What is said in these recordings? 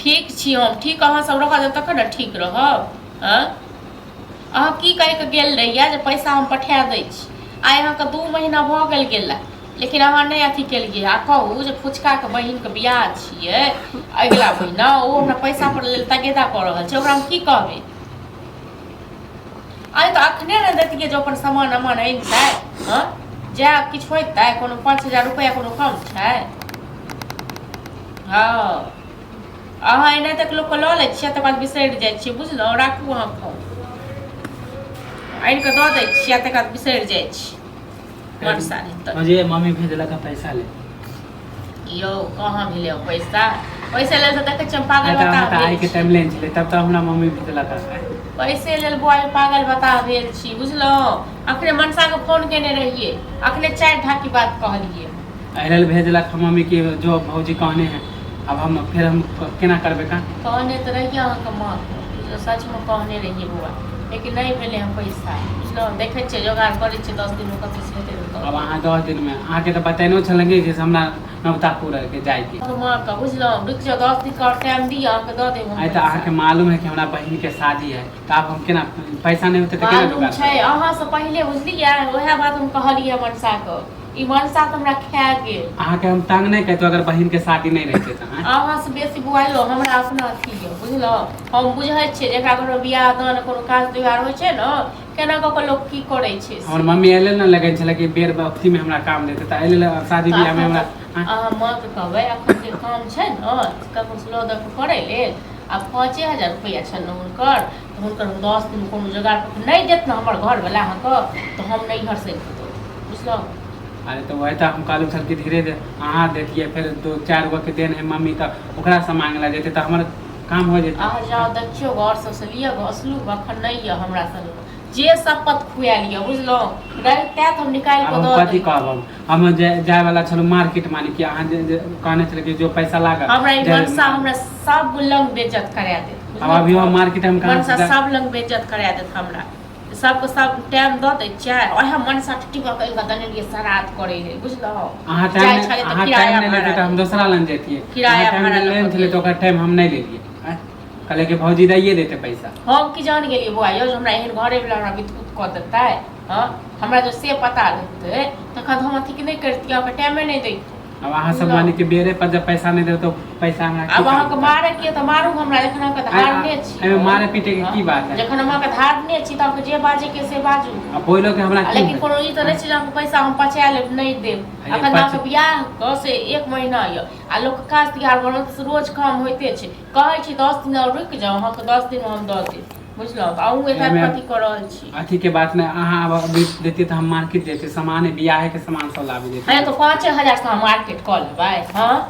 ठीक छी हम, ठीक अहाँ सब रहब तब तक ने ठीक रहब। अहाँ की कहि के गेल रहिए जे पैसा हम पठा दै छी, आइ अहाँके 2 महीना भऽ गेल गेला, लेकिन अहाँ नहीं अथी केलिए। आ कहू जे फुचकाके बहिनके बियाह छियै अगिला महीना, ओ हमरा पैसा पर लेल तगेदा कऽ रहल छै, ओकरा हम की कहबै। आइ तऽ अखने ने दैतियै जो अपन सामान अमान अनतै। जा किछु होतै, कोनो 5000 रुपया कोनो कम छै। हाँ अहाँ एना तक लोकके लऽ लै छियै, तकर बाद बिसरि जाइ छियै, बुझलहुँ। राखू अहाँ फोन, आनि कऽ दऽ दै छियै, तकर बाद बिसरि जाइ छी। मुझे मम्मी भेजलक पैसा ले। यो कहाँ भेलै पैसा? पैसे लेल तऽ देखै छियै पागल बता आइ के टाइम लेन छलै, तब तऽ हमरा मम्मी भेजलक। पैसे लेल बुआई पागल बता भेल छी, बुझलहुँ। अखने मनसाके फोन केने रहियै, अखने 4 ढाकी बात कहलियै। एहि भेजलक मम्मी की जो भौजी कहने हैं, अब हम फिर हम केना करबै का? कहने तऽ रहिए अहाँके माँ, सचमे कहने रहिए बौआ, लेकिन नहीं भेले हम पैसा, बुझलहुँ। देखै छियै जोगाड़ करै छियै, 10 दिन में कतऽ से हेतै। अब अहाँ 10 दिन में अहाँके तऽ बतेनो छलंगे कि हमरा नवतापुर के जाइके। माँ का बुझलहुँ, रुक जाओ 10 दिन का टाइम दिया, अहाँके दऽ देब। आइ तऽ अहाँके मालूम है कि हमरा बहिन के शादी है, तऽ आब हम केना पैसा नहीं होते तऽ केना मालूम छै अहाँ से पहले, बुझलियै। ओहे बात हम कहलियै मनसा के, ई मनसा तऽ हमरा खा गेल। अहाँके हम तंग नहीं कहतो अगर बहिन के शादी नहीं रहते तऽ। अहाँ से बेसी बुआइलो हमरा अपना अथी है, बुझलहुँ। हम बुझै छियै जेकरा घर में बियाह दान कोनो काज त्योहार होइ छै ने, केना कऽ के लोग की करै छै। हमर मम्मी एले न लगै छलै कि बेर बखती में हमरा काम देते, तऽ एले शादी बियाह में हमरा। अहाँ माँ के कहबै एखन जे काम छै ने ककरो से लऽ दऽ के करै लेल, आ 5000 रुपया छनि हुनकर, तऽ हुनकर 10 दिन कोनो जोगाड़ नहीं देत ने हमर घरवला अहाँके, तऽ हम नहीं हर से बुझलहुँ। अरे तो वही तो हम कहलू सर कि धीरे धीरे अहाँ देखिए, फिर 2-4 गो के देन है मम्मी, तो ओकरा से मांगला जेते तो हमारा काम हो जेते। अहाँ जाओ देखियो घर सबसे लिअ असलू, अखन नहीं है हमरा सब जे शपथ खुआ लिया, बुझलहुँ। रहते तो हम निकाल के दऽ कथी कहब, हम जाय वाला छलू मार्केट मानी कि अहाँ कहने छले कि जो पैसा लागत हमरा ई मनसा हमरा सब लंग बेइज्जत करा देत। अब अभी हम मार्केट हम मनसा सब लंग बेइज्जत करा देत हमरा, सबके सब टाइम दऽ दै छियै। ओहे मनसा टिकट कइल के दने लिए श्राद्ध करे ले, बुझलहुँ। अहाँ टाइम नहीं लेते तो हम दूसरा लन जेतिए, किराया भाड़ा लेन छले तो ओकर टाइम हम नहीं लेलिए। कहले कि भौजी दैये देते पैसा, हम की जान गेलिए बुआ यो हमरा एहन घरे वाला हमरा विद्युत कऽ देतै। हमरा जो से पता रहते तखन हम अथी नहीं करतियै, ओकर टाइमे नहीं दैत। अब अहाँ सब मानी कि बेरे पर जब पैसा नहीं दे तो पैसा हमरा अब अहाँके मारे के तऽ मारू हमरा, जखन अहाँके धारने छी। एमे मारे पीटे के की बात है? जखन हम अहाँके धारने छी तऽ अहाँके जे बाजे के से बाजू। अब बोलो कि हमरा लेकिन कोनो ई तऽ नहीं छै जे अहाँके पैसा हम पचा लेब नहीं देब। अखन अहाँके बियाह क से 1 महीना य, आ लोक के काज तिहार बनल से रोज काम होइते छै। कहै छी 10 दिन और रुक जाओ, अहाँके 10 दिन में हम दऽ देब, बुझलहुँ। अहूँ एकर कथी कऽ रहल छी? अथी के बात नहीं, अहाँ अब देती तो हम मार्केट जेते, सामान बियाह के सामान सब लाबे देते। अरे तो 5000 से हम मार्केट कऽ लेबै।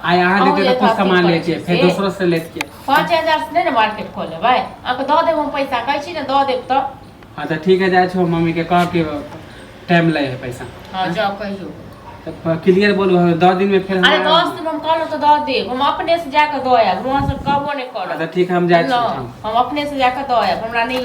आइ अहाँ देते तो कुछ सामान लेके फिर दूसरों से लेके 5000 से नहीं ना मार्केट कऽ लेबै। अहाँके दऽ देब हम पैसा, कहै छी ने दऽ देब। तऽ हाँ तो ठीक है, जाए छो मम्मी के कह के टाइम ले है पैसा। हाँ जाओ कहियो, क्लियर बोलू 10 दिन में फिर। अरे 10 दिन हम कहलहुँ तो दऽ देब, हम अपने से जाके दऽ आयब, वहाँ से कहबो नहीं करब। अच्छा ठीक है, हम जाए छी। हम अपने से जाके दऽ आयब, हमरा नहीं